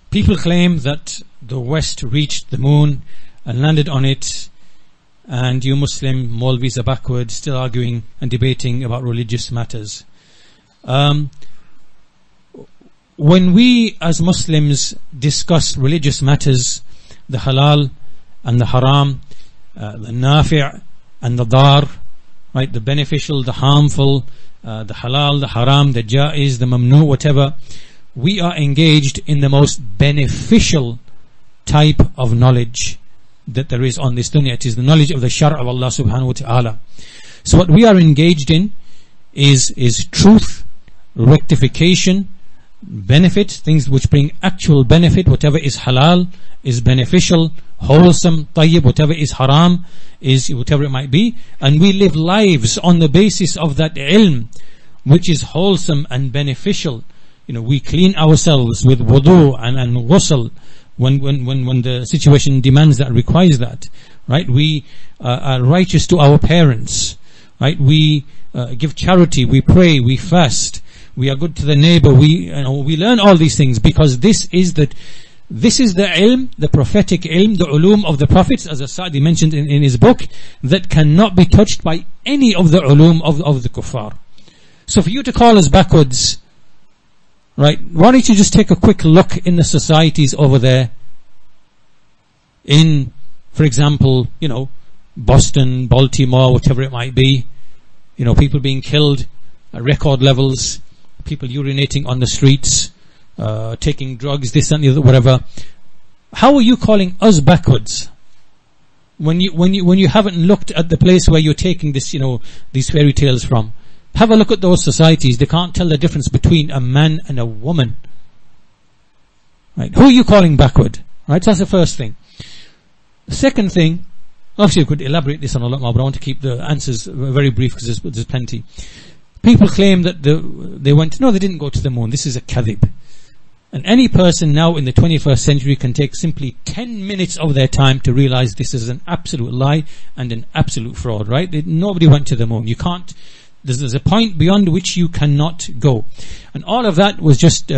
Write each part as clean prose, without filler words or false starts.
People claim that the West reached the moon and landed on it, and you Muslim Maulvis are backward, still arguing and debating about religious matters. When we as Muslims discuss religious matters, the halal and the haram, the nafi' and the dar, right, the beneficial, the harmful, the halal, the haram, the jaiz, the mamnu, whatever, we are engaged in the most beneficial type of knowledge that there is on this dunya. It is the knowledge of the shar' of Allah subhanahu wa ta'ala. So what we are engaged in is truth, rectification, benefit, things which bring actual benefit. Whatever is halal is beneficial, wholesome, tayyib. Whatever is haram is whatever it might be, and we live lives on the basis of that ilm which is wholesome and beneficial. We clean ourselves with wudu and ghusl when the situation demands that, requires that, right? We are righteous to our parents, right? We give charity, we pray, we fast, we are good to the neighbor. We learn all these things because this is the ilm, the prophetic ilm, the ulum of the prophets, as As-Sa'di mentioned in his book, that cannot be touched by any of the ulum of the kuffar. So for you to call us backwards, right, why don't you just take a quick look in the societies over there in, for example, Boston, Baltimore, whatever it might be, people being killed at record levels, people urinating on the streets, taking drugs, this and the other, whatever. How are you calling us backwards when you haven't looked at the place where you're taking this, these fairy tales from? Have a look at those societies. They can't tell the difference between a man and a woman. Right? Who are you calling backward? Right? So that's the first thing. The second thing, obviously I could elaborate this on a lot more, but I want to keep the answers very brief because there's plenty. People claim that they went, no, they didn't go to the moon. This is a kadhib. And any person now in the 21st century can take simply 10 minutes of their time to realize this is an absolute lie and an absolute fraud, right? Nobody went to the moon. You can't. There's a point beyond which you cannot go. And all of that was just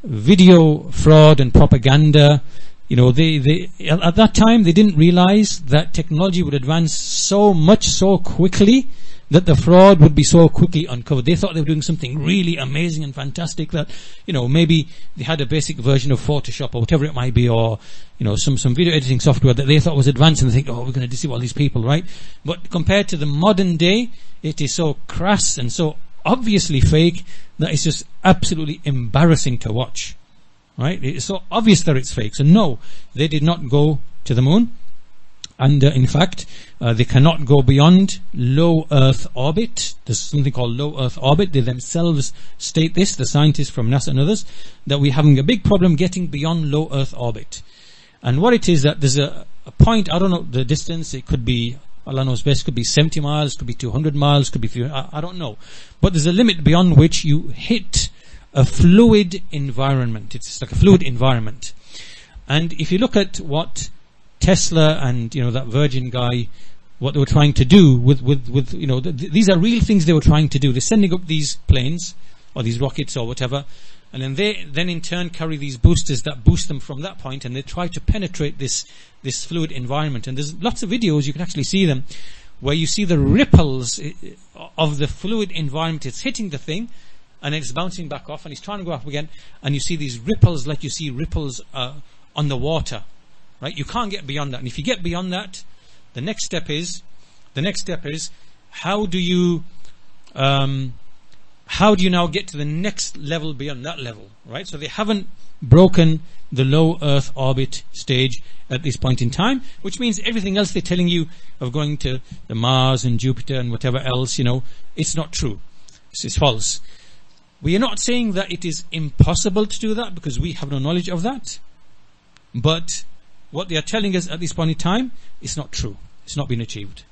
video fraud and propaganda. They at that time they didn't realize that technology would advance so much so quickly that the fraud would be so quickly uncovered. They thought they were doing something really amazing and fantastic, that maybe they had a basic version of Photoshop or whatever it might be, or some video editing software that they thought was advanced, and they think, oh, we're going to deceive all these people, right? But compared to the modern day, it is so crass and so obviously fake that it's just absolutely embarrassing to watch, right? It's so obvious that it's fake. So no, they did not go to the moon. And in fact, they cannot go beyond low Earth orbit. There's something called low Earth orbit. They themselves state this, the scientists from NASA and others, that we're having a big problem getting beyond low Earth orbit. And what it is, that there's a point, I don't know the distance, it could be, Allah knows best, could be 70 miles, could be 200 miles, could be, I don't know. But there's a limit beyond which you hit a fluid environment. It's like a fluid environment. And if you look at what Tesla and that Virgin guy, what they were trying to do with these are real things they were trying to do. They're sending up these planes or these rockets or whatever, and then they in turn carry these boosters that boost them from that point, and they try to penetrate this fluid environment. And there's lots of videos, you can actually see them, where you see the ripples of the fluid environment. It's hitting the thing and it's bouncing back off, and it's trying to go up again, and you see these ripples like you see ripples on the water. Right? You can't get beyond that. And if you get beyond that, the next step is how do you now get to the next level beyond that level? Right? So they haven't broken the low Earth orbit stage at this point in time, which means everything else they're telling you of going to the Mars and Jupiter and whatever else, it's not true. It's false. We are not saying that it is impossible to do that, because we have no knowledge of that. But what they are telling us at this point in time is not true. It's not been achieved.